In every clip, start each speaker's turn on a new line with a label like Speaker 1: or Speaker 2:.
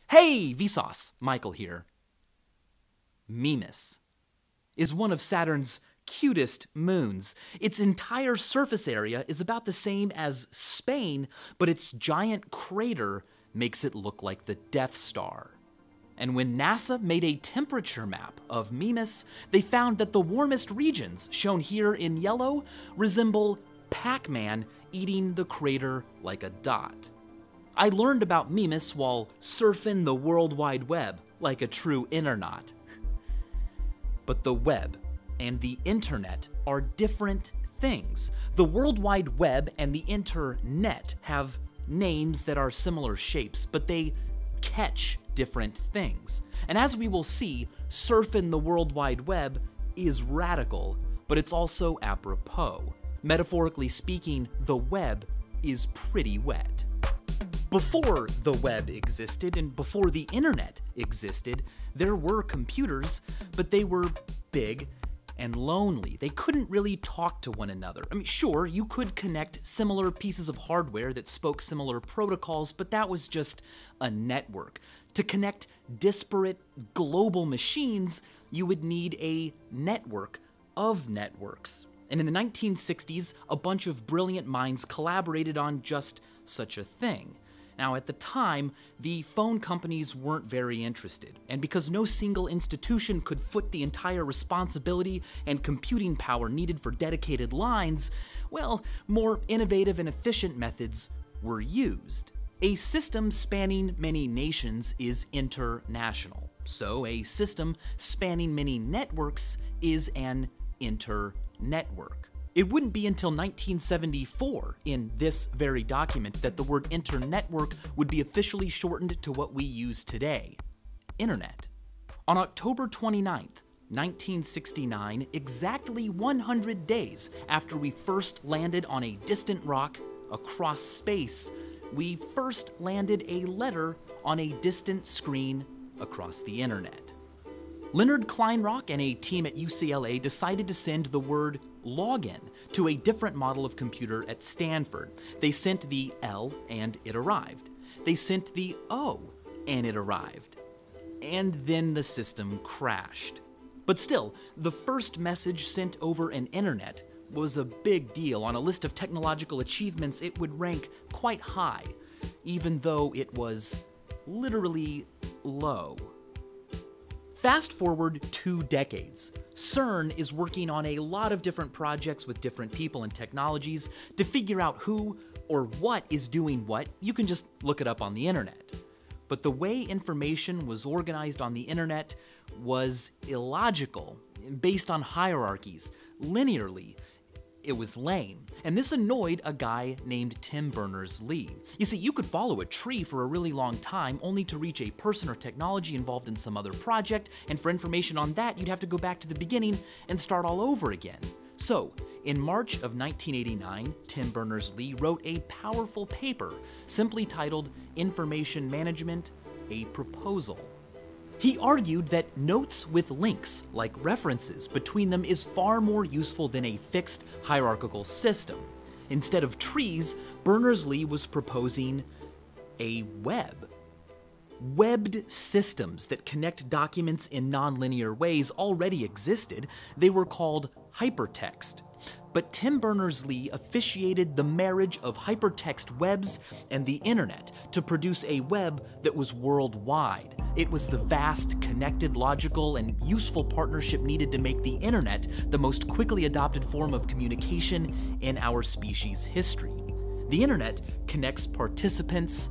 Speaker 1: Hey, Vsauce, Michael here. Mimas is one of Saturn's cutest moons. Its entire surface area is about the same as Spain, but its giant crater makes it look like the Death Star. And when NASA made a temperature map of Mimas, they found that the warmest regions, shown here in yellow, resemble Pac-Man eating the crater like a dot. I learned about Mimas while surfing the World Wide Web like a true internet. But the web and the internet are different things. The World Wide Web and the internet have names that are similar shapes, but they catch different things. And as we will see, surfing the World Wide Web is radical, but it's also apropos. Metaphorically speaking, the web is pretty wet. Before the web existed and before the internet existed, there were computers, but they were big and lonely. They couldn't really talk to one another. I mean, sure, you could connect similar pieces of hardware that spoke similar protocols, but that was just a network. To connect disparate global machines, you would need a network of networks. And in the 1960s, a bunch of brilliant minds collaborated on just such a thing. Now, at the time, the phone companies weren't very interested, and because no single institution could foot the entire responsibility and computing power needed for dedicated lines, well, more innovative and efficient methods were used. A system spanning many nations is international, so a system spanning many networks is an internetwork. It wouldn't be until 1974, in this very document, that the word internetwork would be officially shortened to what we use today, internet. On October 29th, 1969, exactly 100 days after we first landed on a distant rock across space, we first landed a letter on a distant screen across the internet. Leonard Kleinrock and a team at UCLA decided to send the word login to a different model of computer at Stanford. They sent the L and it arrived. They sent the O and it arrived. And then the system crashed. But still, the first message sent over an internet was a big deal. On a list of technological achievements, it would rank quite high, even though it was literally low. Fast forward 2 decades. CERN is working on a lot of different projects with different people and technologies. To figure out who or what is doing what, you can just look it up on the internet. But the way information was organized on the internet was illogical, based on hierarchies, linearly. It was lame, and this annoyed a guy named Tim Berners-Lee. You see, you could follow a tree for a really long time only to reach a person or technology involved in some other project, and for information on that, you'd have to go back to the beginning and start all over again. So, in March of 1989, Tim Berners-Lee wrote a powerful paper simply titled Information Management, a Proposal. He argued that notes with links, like references between them, is far more useful than a fixed hierarchical system. Instead of trees, Berners-Lee was proposing a web. Webbed systems that connect documents in nonlinear ways already existed. They were called hypertext. But Tim Berners-Lee officiated the marriage of hypertext webs and the internet to produce a web that was worldwide. It was the vast, connected, logical, and useful partnership needed to make the internet the most quickly adopted form of communication in our species' history. The internet connects participants.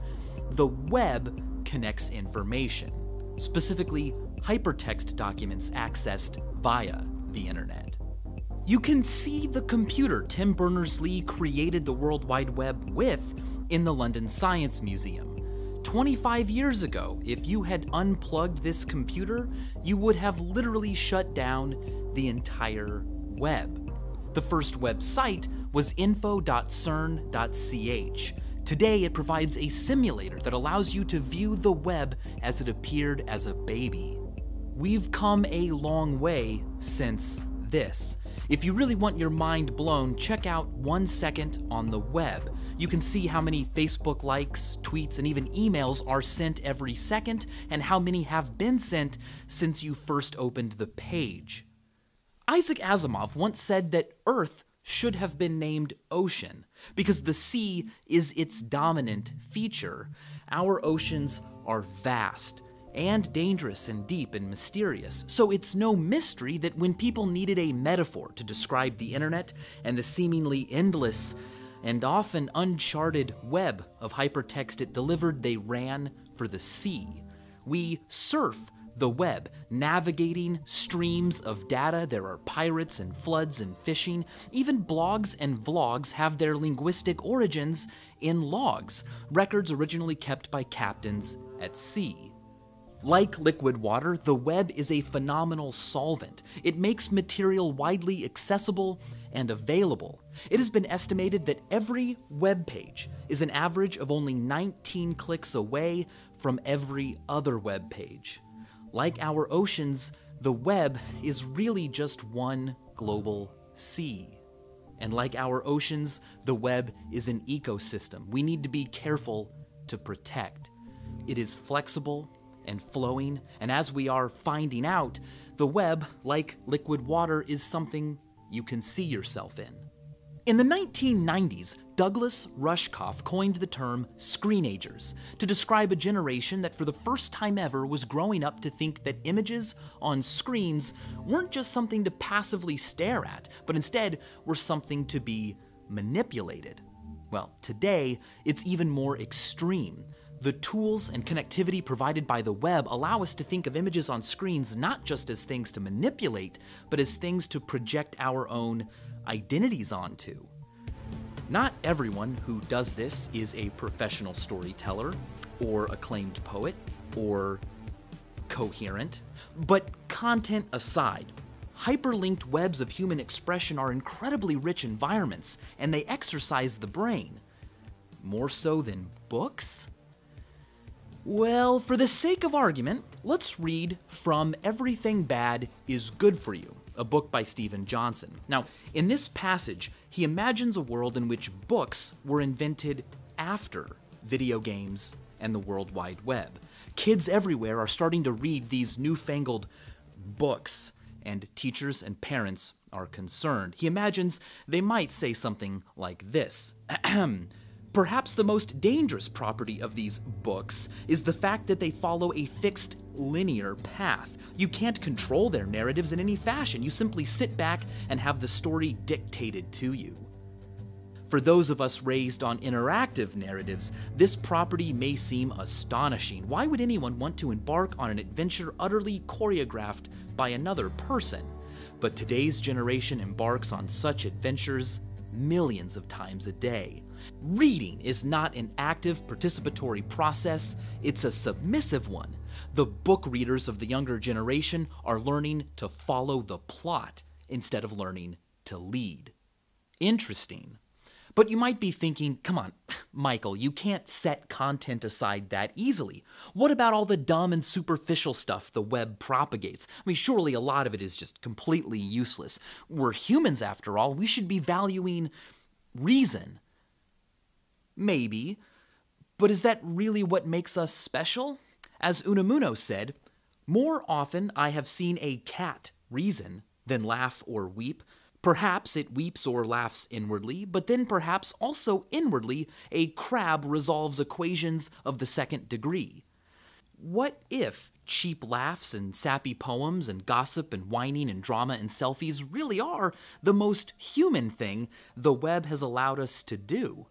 Speaker 1: The web connects information, specifically hypertext documents accessed via the internet. You can see the computer Tim Berners-Lee created the World Wide Web with in the London Science Museum. 25 years ago, if you had unplugged this computer, you would have literally shut down the entire web. The first website was info.cern.ch. Today, it provides a simulator that allows you to view the web as it appeared as a baby. We've come a long way since this. If you really want your mind blown, check out 1 Second on the Web. You can see how many Facebook likes, tweets, and even emails are sent every second, and how many have been sent since you first opened the page. Isaac Asimov once said that Earth should have been named Ocean, because the sea is its dominant feature. Our oceans are vast, and dangerous and deep and mysterious, so it's no mystery that when people needed a metaphor to describe the internet and the seemingly endless and often uncharted web of hypertext it delivered, they ran for the sea. We surf the web, navigating streams of data. There are pirates and floods and fishing. Even blogs and vlogs have their linguistic origins in logs, records originally kept by captains at sea. Like liquid water, the web is a phenomenal solvent. It makes material widely accessible and available. It has been estimated that every web page is an average of only 19 clicks away from every other web page. Like our oceans, the web is really just one global sea. And like our oceans, the web is an ecosystem we need to be careful to protect. It is flexible and flowing, and as we are finding out, the web, like liquid water, is something you can see yourself in. In the 1990s, Douglas Rushkoff coined the term screenagers to describe a generation that for the first time ever was growing up to think that images on screens weren't just something to passively stare at, but instead were something to be manipulated. Well, today, it's even more extreme. The tools and connectivity provided by the web allow us to think of images on screens not just as things to manipulate, but as things to project our own identities onto. Not everyone who does this is a professional storyteller, or acclaimed poet, or coherent. But content aside, hyperlinked webs of human expression are incredibly rich environments, and they exercise the brain. More so than books? Well, for the sake of argument, let's read from Everything Bad is Good for You, a book by Steven Johnson. Now, in this passage, he imagines a world in which books were invented after video games and the World Wide Web. Kids everywhere are starting to read these newfangled books, and teachers and parents are concerned. He imagines they might say something like this. Perhaps the most dangerous property of these books is the fact that they follow a fixed linear path. You can't control their narratives in any fashion. You simply sit back and have the story dictated to you. For those of us raised on interactive narratives, this property may seem astonishing. Why would anyone want to embark on an adventure utterly choreographed by another person? But today's generation embarks on such adventures millions of times a day. Reading is not an active participatory process, it's a submissive one. The book readers of the younger generation are learning to follow the plot instead of learning to lead. Interesting. But you might be thinking, come on, Michael, you can't set content aside that easily. What about all the dumb and superficial stuff the web propagates? I mean, surely a lot of it is just completely useless. We're humans after all, we should be valuing reason. Maybe, but is that really what makes us special? As Unamuno said, more often I have seen a cat reason than laugh or weep. Perhaps it weeps or laughs inwardly, but then perhaps also inwardly a crab resolves equations of the second degree. What if cheap laughs and sappy poems and gossip and whining and drama and selfies really are the most human thing the web has allowed us to do?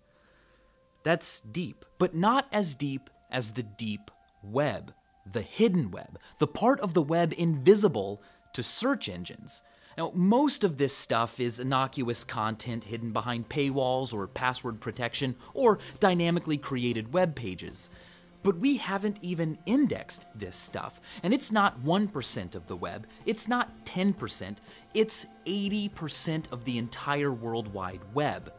Speaker 1: That's deep, but not as deep as the deep web, the hidden web, the part of the web invisible to search engines. Now, most of this stuff is innocuous content hidden behind paywalls or password protection or dynamically created web pages. But we haven't even indexed this stuff, and it's not 1% of the web, it's not 10%, it's 80% of the entire World Wide Web.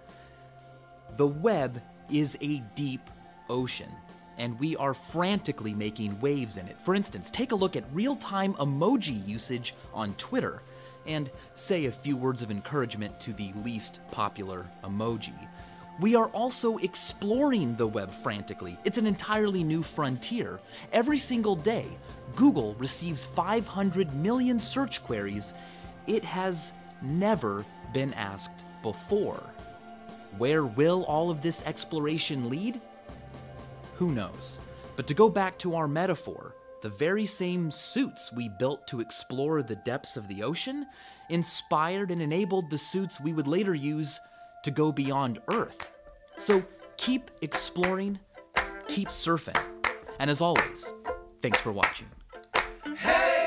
Speaker 1: The web is a deep ocean, and we are frantically making waves in it. For instance, take a look at real-time emoji usage on Twitter, and say a few words of encouragement to the least popular emoji. We are also exploring the web frantically. It's an entirely new frontier. Every single day, Google receives 500 million search queries it has never been asked before. Where will all of this exploration lead? Who knows? But to go back to our metaphor, the very same suits we built to explore the depths of the ocean inspired and enabled the suits we would later use to go beyond Earth. So keep exploring, keep surfing, and as always, thanks for watching.
Speaker 2: Hey!